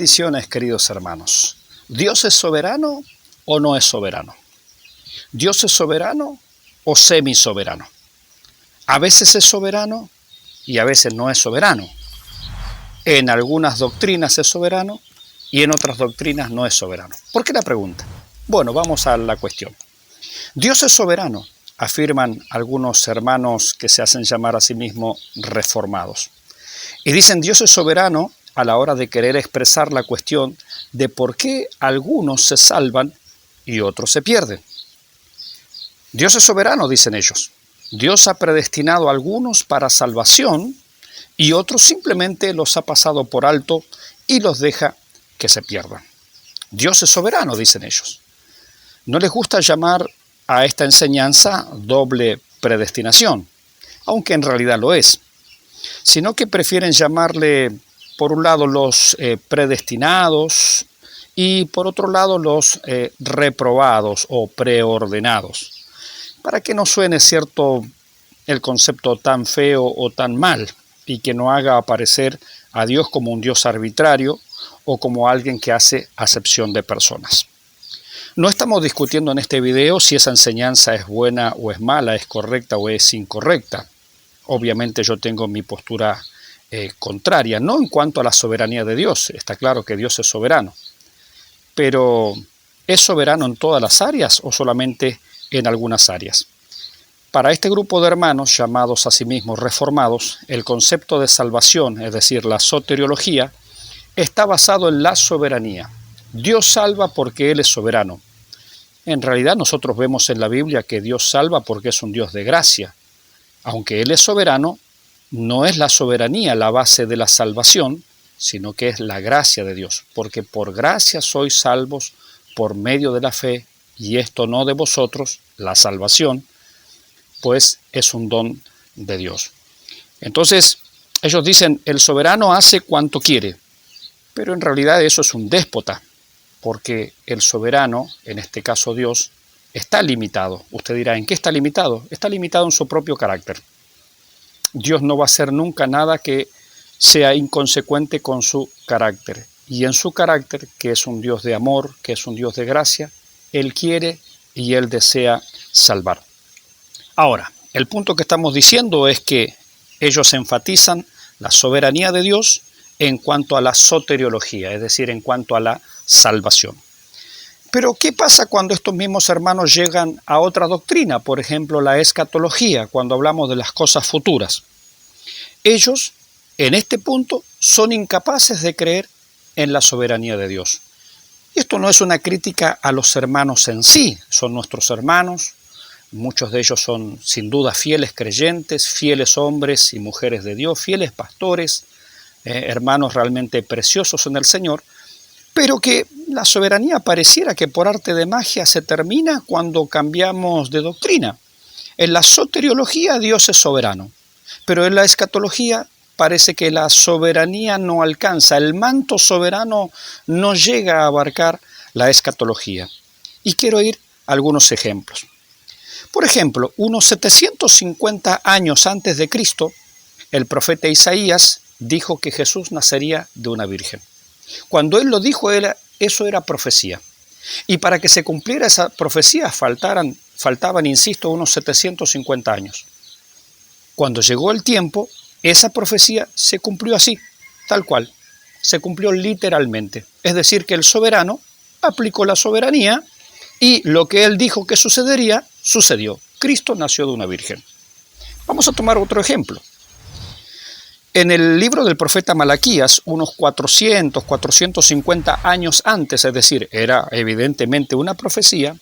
Bendiciones, queridos hermanos. ¿Dios es soberano o no es soberano? ¿Dios es soberano o semisoberano? A veces es soberano y a veces no es soberano. En algunas doctrinas es soberano y en otras doctrinas no es soberano. ¿Por qué la pregunta? Bueno, vamos a la cuestión. Dios es soberano, afirman algunos hermanos que se hacen llamar a sí mismos reformados. Y dicen Dios es soberano a la hora de querer expresar la cuestión de por qué algunos se salvan y otros se pierden. Dios es soberano, dicen ellos. Dios ha predestinado a algunos para salvación y otros simplemente los ha pasado por alto y los deja que se pierdan. Dios es soberano, dicen ellos. No les gusta llamar a esta enseñanza doble predestinación, aunque en realidad lo es, sino que prefieren llamarle, por un lado, los predestinados y por otro lado los reprobados o preordenados, para que no suene cierto el concepto tan feo o tan mal y que no haga aparecer a Dios como un Dios arbitrario o como alguien que hace acepción de personas. No estamos discutiendo en este video si esa enseñanza es buena o es mala, es correcta o es incorrecta. Obviamente yo tengo mi postura contraria, no en cuanto a la soberanía de Dios, está claro que Dios es soberano, pero ¿es soberano en todas las áreas o solamente en algunas áreas? Para este grupo de hermanos, llamados a sí mismos reformados, el concepto de salvación, es decir, la soteriología, está basado en la soberanía. Dios salva porque Él es soberano. En realidad nosotros vemos en la Biblia que Dios salva porque es un Dios de gracia. Aunque Él es soberano, no es la soberanía la base de la salvación, sino que es la gracia de Dios. Porque por gracia sois salvos por medio de la fe, y esto no de vosotros, la salvación, pues es un don de Dios. Entonces, ellos dicen, el soberano hace cuanto quiere, pero en realidad eso es un déspota, porque el soberano, en este caso Dios, está limitado. Usted dirá, ¿en qué está limitado? Está limitado en su propio carácter. Dios no va a hacer nunca nada que sea inconsecuente con su carácter. Y en su carácter, que es un Dios de amor, que es un Dios de gracia, Él quiere y Él desea salvar. Ahora, el punto que estamos diciendo es que ellos enfatizan la soberanía de Dios en cuanto a la soteriología, es decir, en cuanto a la salvación. Pero, ¿qué pasa cuando estos mismos hermanos llegan a otra doctrina? Por ejemplo, la escatología, cuando hablamos de las cosas futuras. Ellos, en este punto, son incapaces de creer en la soberanía de Dios. Y esto no es una crítica a los hermanos en sí, son nuestros hermanos, muchos de ellos son sin duda fieles creyentes, fieles hombres y mujeres de Dios, fieles pastores, hermanos realmente preciosos en el Señor, pero que la soberanía pareciera que por arte de magia se termina cuando cambiamos de doctrina. En la soteriología Dios es soberano, pero en la escatología parece que la soberanía no alcanza, el manto soberano no llega a abarcar la escatología. Y quiero ir a algunos ejemplos. Por ejemplo, unos 750 años antes de Cristo, el profeta Isaías dijo que Jesús nacería de una virgen. Cuando él lo dijo, eso era profecía. Y para que se cumpliera esa profecía faltaban, insisto, unos 750 años. Cuando llegó el tiempo, esa profecía se cumplió así, tal cual. Se cumplió literalmente. Es decir, que el soberano aplicó la soberanía y lo que él dijo que sucedería, sucedió. Cristo nació de una virgen. Vamos a tomar otro ejemplo. En el libro del profeta Malaquías, unos 450 años antes, es decir, era evidentemente una profecía,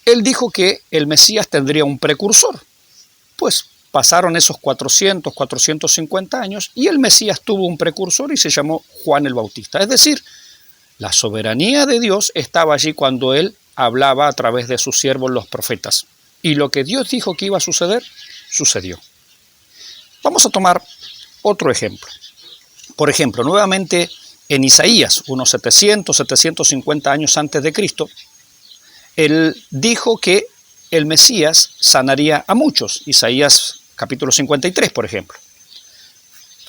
él dijo que el Mesías tendría un precursor. Pues pasaron esos 450 años y el Mesías tuvo un precursor y se llamó Juan el Bautista. Es decir, la soberanía de Dios estaba allí cuando él hablaba a través de sus siervos los profetas. Y lo que Dios dijo que iba a suceder, sucedió. Vamos a tomar otro ejemplo. Por ejemplo, nuevamente en Isaías, unos 750 años antes de Cristo, él dijo que el Mesías sanaría a muchos. Isaías capítulo 53, por ejemplo.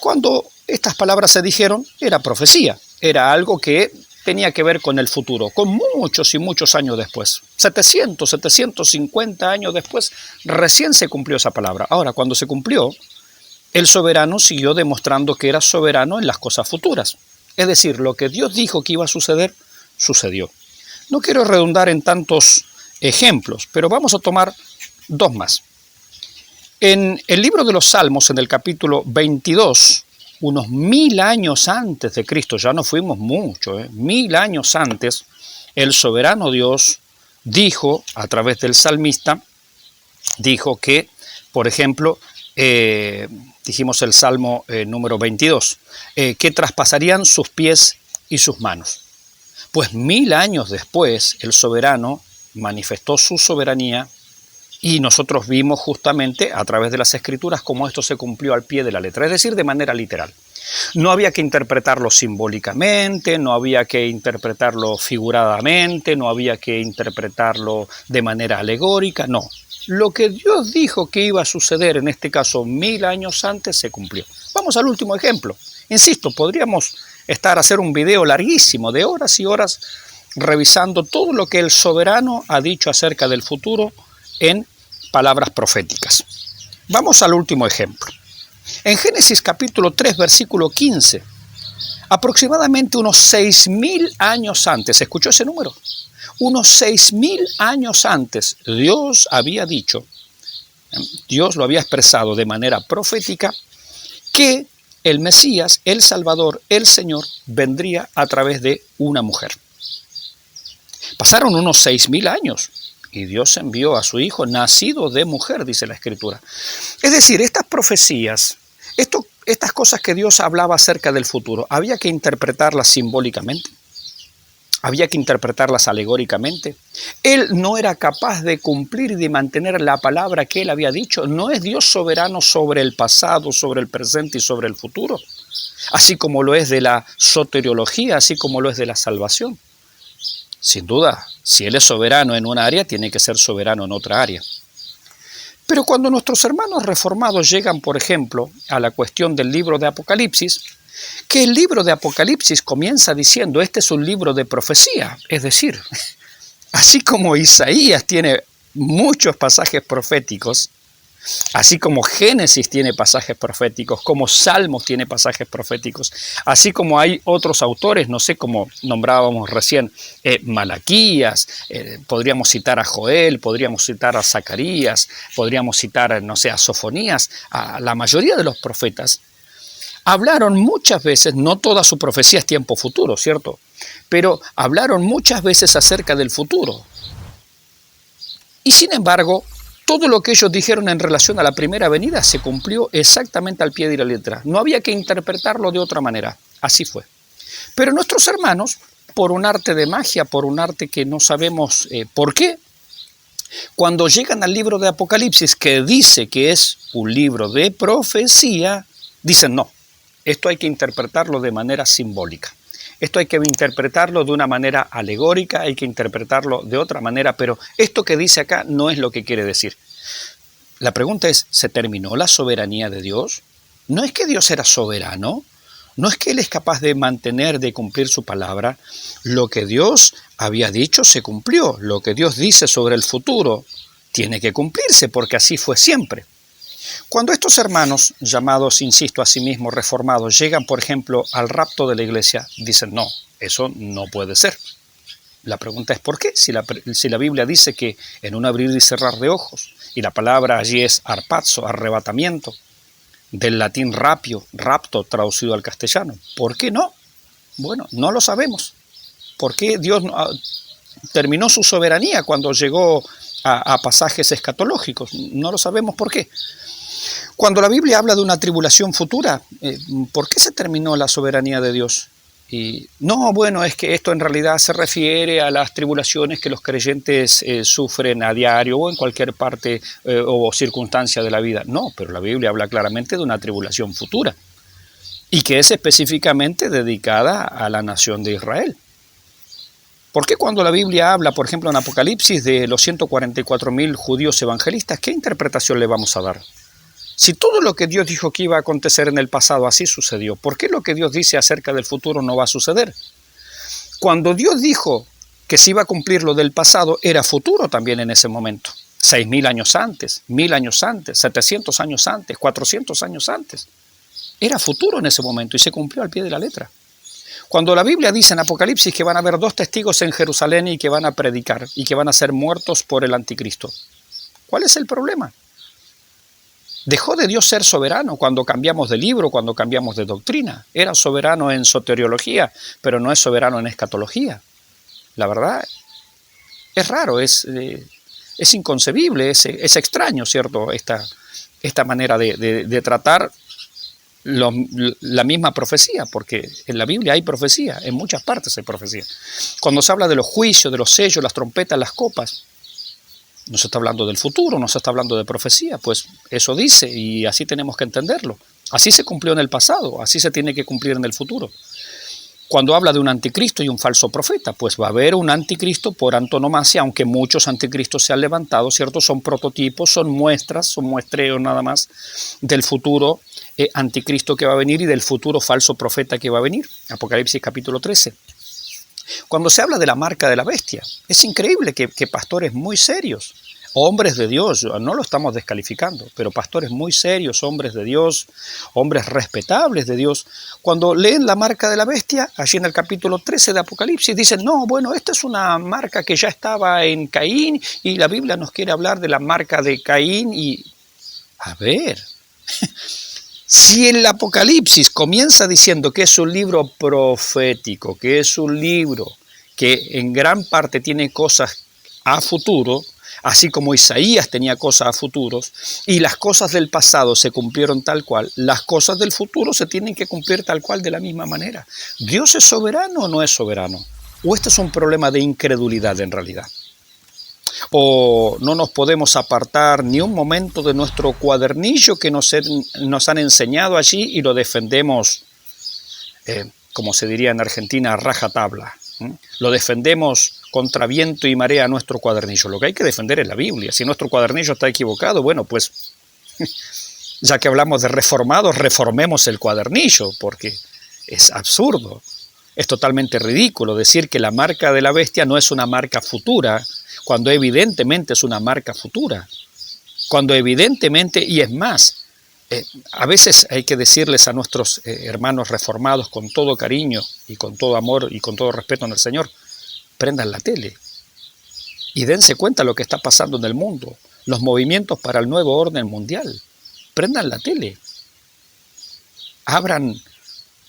Cuando estas palabras se dijeron, era profecía. era algo que tenía que ver con el futuro, con muchos y muchos años después. 750 años después, recién se cumplió esa palabra. Ahora, cuando se cumplió, el soberano siguió demostrando que era soberano en las cosas futuras. Es decir, lo que Dios dijo que iba a suceder, sucedió. No quiero redundar en tantos ejemplos, pero vamos a tomar dos más. En el libro de los Salmos, en el capítulo 22, unos 1000 años antes de Cristo, ya no fuimos mucho, 1000 años antes, el soberano Dios dijo, a través del salmista, dijo que, por ejemplo, dijimos el Salmo número 22, que traspasarían sus pies y sus manos. Pues 1000 años después, el soberano manifestó su soberanía y nosotros vimos justamente a través de las Escrituras cómo esto se cumplió al pie de la letra, es decir, de manera literal. No había que interpretarlo simbólicamente, no había que interpretarlo figuradamente, no había que interpretarlo de manera alegórica, no. Lo que Dios dijo que iba a suceder, en este caso 1000 años antes, se cumplió. Vamos al último ejemplo. Insisto, podríamos hacer un video larguísimo de horas y horas revisando todo lo que el soberano ha dicho acerca del futuro en palabras proféticas. Vamos al último ejemplo. En Génesis capítulo 3, versículo 15, aproximadamente unos 6000 años antes, ¿escuchó ese número? Unos 6000 años antes, Dios había dicho, Dios lo había expresado de manera profética, que el Mesías, el Salvador, el Señor, vendría a través de una mujer. Pasaron unos 6000 años y Dios envió a su Hijo nacido de mujer, dice la Escritura. Es decir, estas profecías, estas cosas que Dios hablaba acerca del futuro, había que interpretarlas simbólicamente, había que interpretarlas alegóricamente. Él no era capaz de cumplir y de mantener la palabra que Él había dicho. ¿No es Dios soberano sobre el pasado, sobre el presente y sobre el futuro? Así como lo es de la soteriología, así como lo es de la salvación. Sin duda, si Él es soberano en una área, tiene que ser soberano en otra área. Pero cuando nuestros hermanos reformados llegan, por ejemplo, a la cuestión del libro de Apocalipsis, que el libro de Apocalipsis comienza diciendo, este es un libro de profecía, es decir, así como Isaías tiene muchos pasajes proféticos, así como Génesis tiene pasajes proféticos, como Salmos tiene pasajes proféticos, así como hay otros autores, no sé, como nombrábamos recién, Malaquías, podríamos citar a Joel, podríamos citar a Zacarías, podríamos citar, no sé, a Sofonías, a la mayoría de los profetas, hablaron muchas veces, no toda su profecía es tiempo futuro, ¿cierto? Pero hablaron muchas veces acerca del futuro. Y sin embargo, todo lo que ellos dijeron en relación a la primera venida se cumplió exactamente al pie de la letra. No había que interpretarlo de otra manera. Así fue. Pero nuestros hermanos, por un arte de magia, por un arte que no sabemos por qué, cuando llegan al libro de Apocalipsis, que dice que es un libro de profecía, dicen no, esto hay que interpretarlo de manera simbólica. Esto hay que interpretarlo de una manera alegórica, hay que interpretarlo de otra manera, pero esto que dice acá no es lo que quiere decir. La pregunta es, ¿se terminó la soberanía de Dios? ¿No es que Dios era soberano? ¿No es que Él es capaz de mantener, de cumplir su palabra? Lo que Dios había dicho se cumplió. Lo que Dios dice sobre el futuro tiene que cumplirse, porque así fue siempre. Cuando estos hermanos, llamados, insisto, a sí mismos reformados, llegan, por ejemplo, al rapto de la iglesia, dicen, no, eso no puede ser. La pregunta es, ¿por qué? Si la Biblia dice que en un abrir y cerrar de ojos, y la palabra allí es harpazo, arrebatamiento, del latín rapio, rapto, traducido al castellano. ¿Por qué no? Bueno, no lo sabemos. ¿Por qué Dios terminó su soberanía cuando llegó a pasajes escatológicos? No lo sabemos por qué. Cuando la Biblia habla de una tribulación futura, ¿por qué se terminó la soberanía de Dios? Y no, bueno, es que esto en realidad se refiere a las tribulaciones que los creyentes sufren a diario o en cualquier parte o circunstancia de la vida. No, pero la Biblia habla claramente de una tribulación futura y que es específicamente dedicada a la nación de Israel. ¿Por qué cuando la Biblia habla, por ejemplo, en Apocalipsis de los 144.000 judíos evangelistas, qué interpretación le vamos a dar? Si todo lo que Dios dijo que iba a acontecer en el pasado así sucedió, ¿por qué lo que Dios dice acerca del futuro no va a suceder? Cuando Dios dijo que se iba a cumplir lo del pasado, era futuro también en ese momento. 6.000 años antes, 1.000 años antes, 700 años antes, 400 años antes. Era futuro en ese momento y se cumplió al pie de la letra. Cuando la Biblia dice en Apocalipsis que van a haber 2 testigos en Jerusalén y que van a predicar y que van a ser muertos por el anticristo, ¿cuál es el problema? Dejó de Dios ser soberano cuando cambiamos de libro, cuando cambiamos de doctrina. Era soberano en soteriología, pero no es soberano en escatología. La verdad, es raro, es inconcebible, es extraño, ¿cierto? Esta manera de tratar la misma profecía, porque en la Biblia hay profecía, en muchas partes hay profecía. Cuando se habla de los juicios, de los sellos, las trompetas, las copas, no se está hablando del futuro, no se está hablando de profecía, pues eso dice y así tenemos que entenderlo. Así se cumplió en el pasado, así se tiene que cumplir en el futuro. Cuando habla de un anticristo y un falso profeta, pues va a haber un anticristo por antonomasia, aunque muchos anticristos se han levantado, ¿cierto? Son prototipos, son muestras, son muestreos nada más del futuro anticristo que va a venir y del futuro falso profeta que va a venir. Apocalipsis capítulo 13. Cuando se habla de la marca de la bestia, es increíble que pastores muy serios, hombres de Dios, no lo estamos descalificando, pero pastores muy serios, hombres de Dios, hombres respetables de Dios, cuando leen la marca de la bestia, allí en el capítulo 13 de Apocalipsis, dicen, no, bueno, esta es una marca que ya estaba en Caín y la Biblia nos quiere hablar de la marca de Caín y... A ver... Si el Apocalipsis comienza diciendo que es un libro profético, que es un libro que en gran parte tiene cosas a futuro, así como Isaías tenía cosas a futuros, y las cosas del pasado se cumplieron tal cual, las cosas del futuro se tienen que cumplir tal cual de la misma manera. ¿Dios es soberano o no es soberano? ¿O este es un problema de incredulidad en realidad? O no nos podemos apartar ni un momento de nuestro cuadernillo que nos han enseñado allí y lo defendemos, como se diría en Argentina, a rajatabla. Lo defendemos contra viento y marea nuestro cuadernillo. Lo que hay que defender es la Biblia. Si nuestro cuadernillo está equivocado, bueno, pues ya que hablamos de reformados, reformemos el cuadernillo, porque es absurdo. Es totalmente ridículo decir que la marca de la bestia no es una marca futura, cuando evidentemente es una marca futura. Cuando evidentemente, y es más, a veces hay que decirles a nuestros hermanos reformados con todo cariño y con todo amor y con todo respeto en el Señor, prendan la tele y dense cuenta de lo que está pasando en el mundo, los movimientos para el nuevo orden mundial. Prendan la tele, abran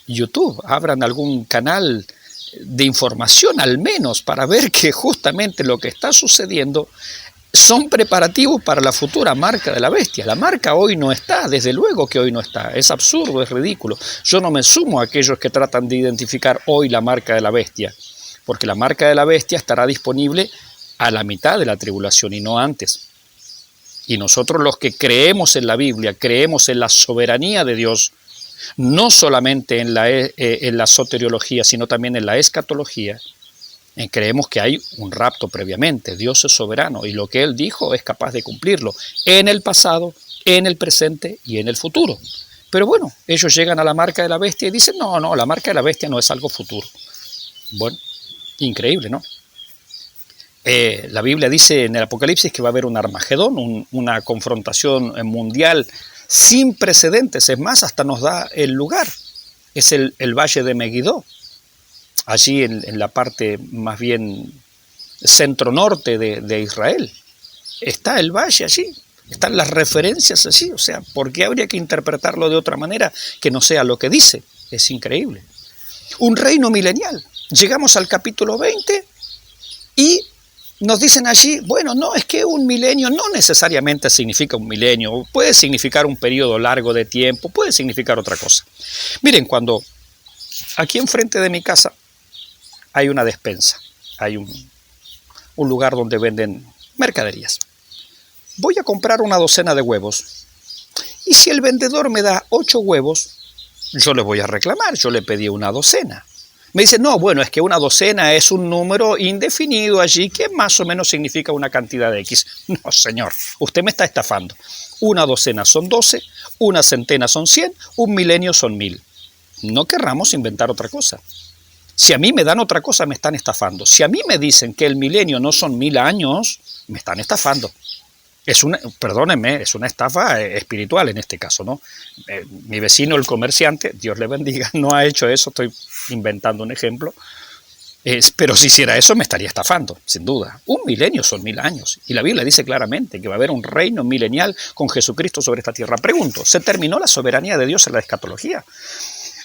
YouTube, abran algún canal de información al menos para ver que justamente lo que está sucediendo son preparativos para la futura marca de la bestia. La marca hoy no está, desde luego que hoy no está, es absurdo, es ridículo. Yo no me sumo a aquellos que tratan de identificar hoy la marca de la bestia, porque la marca de la bestia estará disponible a la mitad de la tribulación y no antes. Y nosotros los que creemos en la Biblia, creemos en la soberanía de Dios, no solamente en la soteriología, sino también en la escatología, creemos que hay un rapto previamente. Dios es soberano y lo que Él dijo es capaz de cumplirlo en el pasado, en el presente y en el futuro. Pero bueno, ellos llegan a la marca de la bestia y dicen, no, la marca de la bestia no es algo futuro. Bueno, increíble, ¿no? La Biblia dice en el Apocalipsis que va a haber un Armagedón, una confrontación mundial sin precedentes, es más, hasta nos da el lugar, es el valle de Megiddo, allí en la parte más bien centro-norte de Israel, está el valle allí, están las referencias allí, o sea, ¿por qué habría que interpretarlo de otra manera que no sea lo que dice? Es increíble. Un reino milenial, llegamos al capítulo 20 y nos dicen allí, bueno, no, es que un milenio no necesariamente significa un milenio, puede significar un periodo largo de tiempo, puede significar otra cosa. Miren, cuando aquí enfrente de mi casa hay una despensa, hay un lugar donde venden mercaderías. Voy a comprar una docena de huevos y si el vendedor me da 8 huevos, yo le voy a reclamar, yo le pedí una docena. Me dice, no, bueno, es que una docena es un número indefinido allí que más o menos significa una cantidad de X. No, señor, usted me está estafando. Una docena son 12, una centena son 100, un milenio son 1000. No querramos inventar otra cosa. Si a mí me dan otra cosa, me están estafando. Si a mí me dicen que el milenio no son 1000 años, me están estafando. Perdónenme, es una estafa espiritual en este caso, ¿no? Mi vecino, el comerciante, Dios le bendiga, no ha hecho eso, estoy inventando un ejemplo. Pero si hiciera eso, me estaría estafando, sin duda. Un milenio son 1000 años. Y la Biblia dice claramente que va a haber un reino milenial con Jesucristo sobre esta tierra. Pregunto, ¿se terminó la soberanía de Dios en la escatología?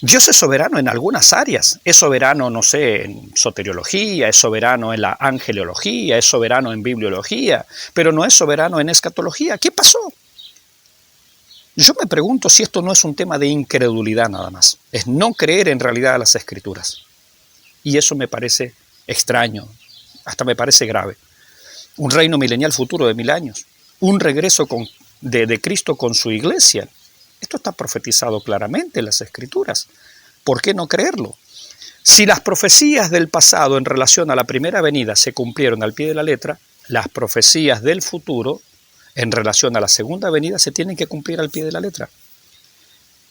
Dios es soberano en algunas áreas, es soberano, no sé, en soteriología, es soberano en la angelología, es soberano en bibliología, pero no es soberano en escatología. ¿Qué pasó? Yo me pregunto si esto no es un tema de incredulidad nada más, es no creer en realidad a las Escrituras. Y eso me parece extraño, hasta me parece grave. Un reino milenial futuro de 1000 años, un regreso de Cristo con su iglesia. Esto está profetizado claramente en las Escrituras. ¿Por qué no creerlo? Si las profecías del pasado en relación a la primera venida se cumplieron al pie de la letra, las profecías del futuro en relación a la segunda venida se tienen que cumplir al pie de la letra.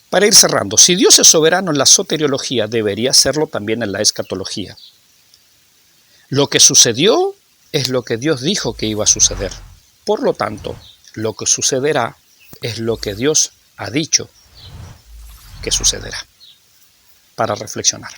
Para ir cerrando, si Dios es soberano en la soteriología, debería serlo también en la escatología. Lo que sucedió es lo que Dios dijo que iba a suceder. Por lo tanto, lo que sucederá es lo que Dios ha dicho que sucederá. Para reflexionar.